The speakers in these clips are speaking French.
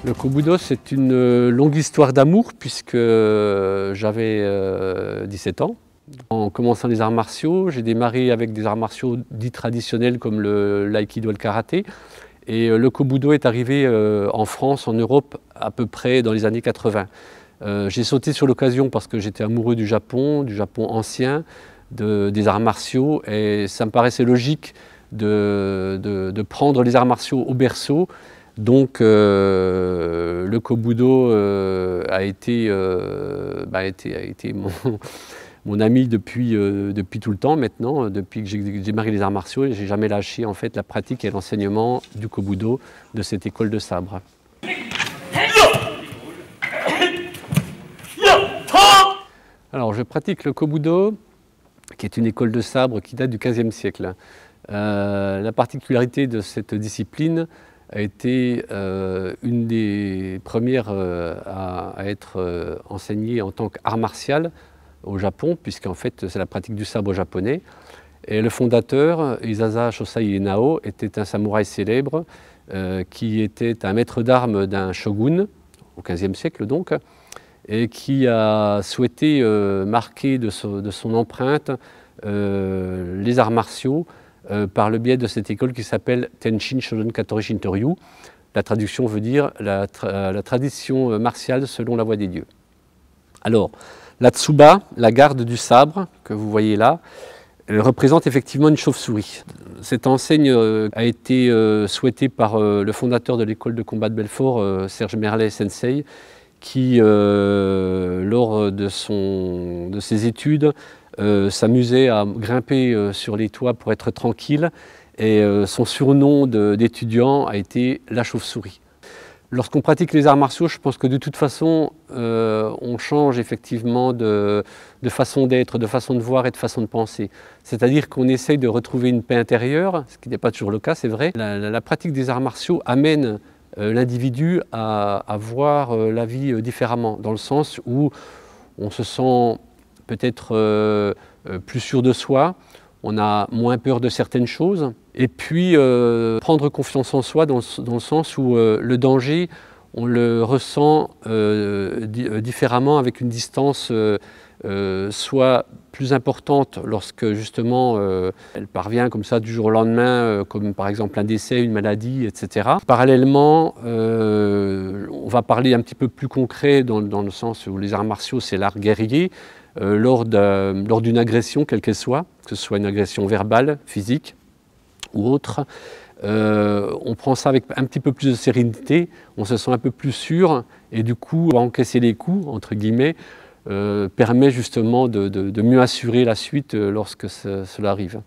Le Kobudo, c'est une longue histoire d'amour puisque j'avais 17 ans. En commençant les arts martiaux, j'ai démarré avec des arts martiaux dits traditionnels comme l'aïkido et le karaté. Et le Kobudo est arrivé en France, en Europe, à peu près dans les années 80. J'ai sauté sur l'occasion parce que j'étais amoureux du Japon ancien, des arts martiaux, et ça me paraissait logique de prendre les arts martiaux au berceau. Donc le Kobudo a été mon ami depuis tout le temps maintenant, depuis que j'ai démarré les arts martiaux, et j'ai jamais lâché en fait la pratique et l'enseignement du Kobudo, de cette école de sabre. Alors je pratique le Kobudo, qui est une école de sabre qui date du XVe siècle. La particularité de cette discipline a été une des premières à être enseignée en tant qu'art martial au Japon, puisqu'en fait c'est la pratique du sabre japonais. Et le fondateur, Isaza Shosai Nao, était un samouraï célèbre qui était un maître d'armes d'un shogun, au XVe siècle donc, et qui a souhaité marquer de son empreinte les arts martiaux par le biais de cette école qui s'appelle Tenshin Shoden Katori Shintoryu. La traduction veut dire la tradition martiale selon la voie des dieux. Alors, la tsuba, la garde du sabre, que vous voyez là, elle représente effectivement une chauve-souris. Cette enseigne a été souhaitée par le fondateur de l'école de combat de Belfort, Serge Merlet Sensei, qui, lors de ses études, s'amusait à grimper sur les toits pour être tranquille, et son surnom d'étudiant a été la chauve-souris. Lorsqu'on pratique les arts martiaux, je pense que de toute façon, on change effectivement de façon d'être, de façon de voir et de façon de penser. C'est-à-dire qu'on essaye de retrouver une paix intérieure, ce qui n'est pas toujours le cas, c'est vrai. La pratique des arts martiaux amène l'individu à voir la vie différemment, dans le sens où on se sent peut-être plus sûr de soi, on a moins peur de certaines choses, et puis prendre confiance en soi dans le sens où le danger, on le ressent différemment, avec une distance soit plus importante lorsque justement elle parvient comme ça du jour au lendemain, comme par exemple un décès, une maladie, etc. Parallèlement, on va parler un petit peu plus concret dans le sens où les arts martiaux, c'est l'art guerrier, lors d'une agression, quelle qu'elle soit, que ce soit une agression verbale, physique ou autre, on prend ça avec un petit peu plus de sérénité, on se sent un peu plus sûr, et du coup, encaisser les coups, entre guillemets, permet justement de mieux assurer la suite lorsque cela arrive.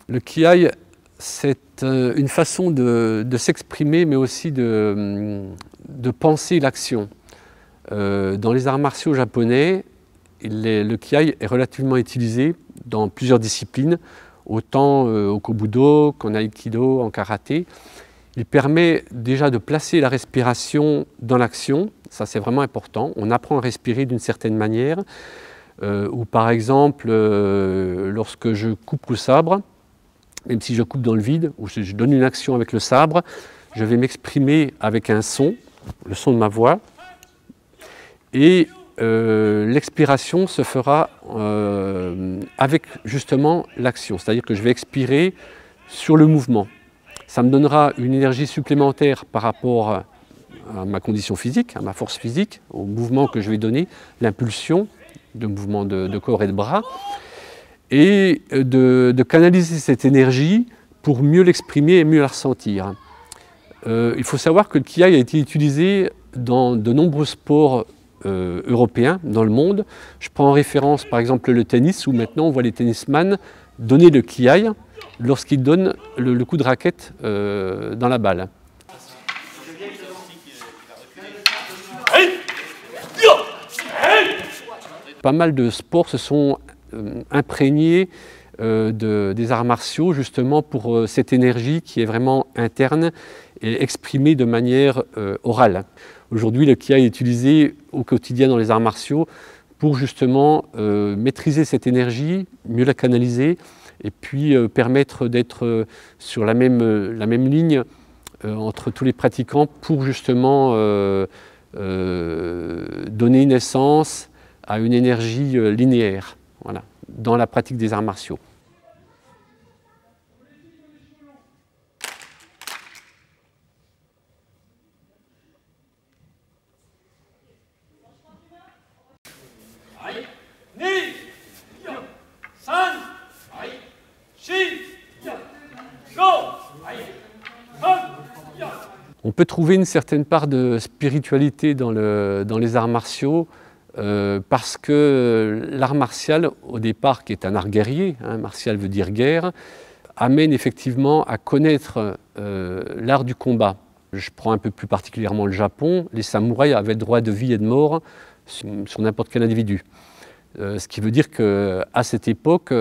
Le kiai, c'est une façon de s'exprimer, mais aussi de penser l'action. Dans les arts martiaux japonais, le kiai est relativement utilisé dans plusieurs disciplines, autant au Kobudo qu'en Aikido, en karaté. Il permet déjà de placer la respiration dans l'action, ça c'est vraiment important. On apprend à respirer d'une certaine manière, ou par exemple, lorsque je coupe le sabre, même si je coupe dans le vide, ou je donne une action avec le sabre, je vais m'exprimer avec un son, le son de ma voix, et l'expiration se fera avec justement l'action, c'est-à-dire que je vais expirer sur le mouvement. Ça me donnera une énergie supplémentaire par rapport à ma condition physique, à ma force physique, au mouvement que je vais donner, l'impulsion de mouvement de corps et de bras, et de canaliser cette énergie pour mieux l'exprimer et mieux la ressentir. Il faut savoir que le kiai a été utilisé dans de nombreux sports européens dans le monde. Je prends en référence par exemple le tennis, où maintenant on voit les tennisman donner le kiai lorsqu'ils donnent le coup de raquette dans la balle. Pas mal de sports se sont imprégnés des arts martiaux justement pour cette énergie qui est vraiment interne et exprimée de manière orale. Aujourd'hui, le kiai est utilisé au quotidien dans les arts martiaux pour justement maîtriser cette énergie, mieux la canaliser, et puis permettre d'être sur la même ligne entre tous les pratiquants pour justement donner naissance à une énergie linéaire, voilà, dans la pratique des arts martiaux. On peut trouver une certaine part de spiritualité dans les arts martiaux parce que l'art martial, au départ, qui est un art guerrier, hein, martial veut dire guerre, amène effectivement à connaître l'art du combat. Je prends un peu plus particulièrement le Japon, les samouraïs avaient le droit de vie et de mort sur n'importe quel individu. Ce qui veut dire qu'à cette époque,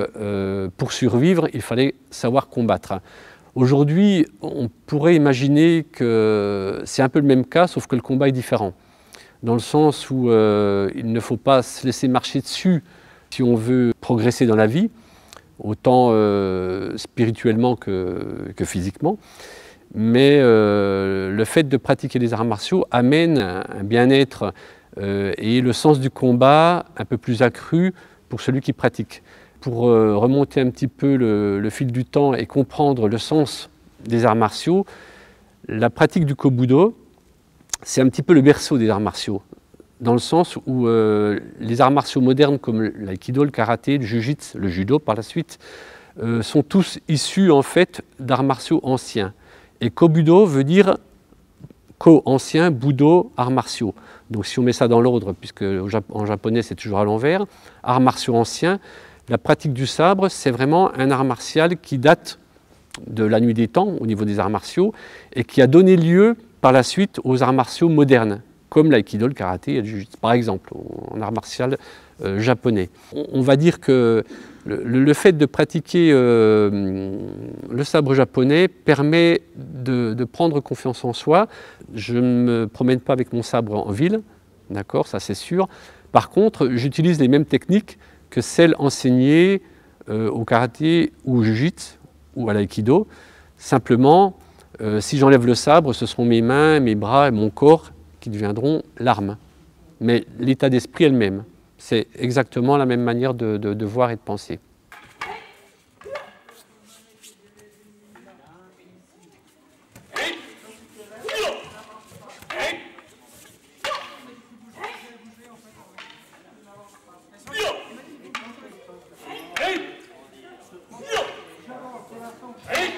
pour survivre, il fallait savoir combattre. Aujourd'hui, on pourrait imaginer que c'est un peu le même cas, sauf que le combat est différent. Dans le sens où il ne faut pas se laisser marcher dessus si on veut progresser dans la vie, autant spirituellement que physiquement. Mais le fait de pratiquer les arts martiaux amène un bien-être et le sens du combat un peu plus accru pour celui qui pratique. Pour remonter un petit peu le fil du temps et comprendre le sens des arts martiaux, la pratique du Kobudo, c'est un petit peu le berceau des arts martiaux, dans le sens où les arts martiaux modernes comme l'aïkido, le karaté, le jiu-jitsu, le judo par la suite, sont tous issus en fait d'arts martiaux anciens. Et Kobudo veut dire Ko ancien, Budo, arts martiaux. Donc si on met ça dans l'ordre, puisque en japonais c'est toujours à l'envers, arts martiaux anciens, la pratique du sabre, c'est vraiment un art martial qui date de la nuit des temps au niveau des arts martiaux et qui a donné lieu par la suite aux arts martiaux modernes, comme l'aïkido, le karaté et le jiu-jitsu, par exemple, en art martial japonais. On va dire que le fait de pratiquer le sabre japonais permet de prendre confiance en soi. Je ne me promène pas avec mon sabre en ville, d'accord, ça c'est sûr. Par contre, j'utilise les mêmes techniques que celles enseignées au karaté ou au jiu-jitsu ou à l'aïkido. Simplement, si j'enlève le sabre, ce seront mes mains, mes bras et mon corps qui deviendront l'arme. Mais l'état d'esprit est le même. C'est exactement la même manière de voir et de penser. Hey!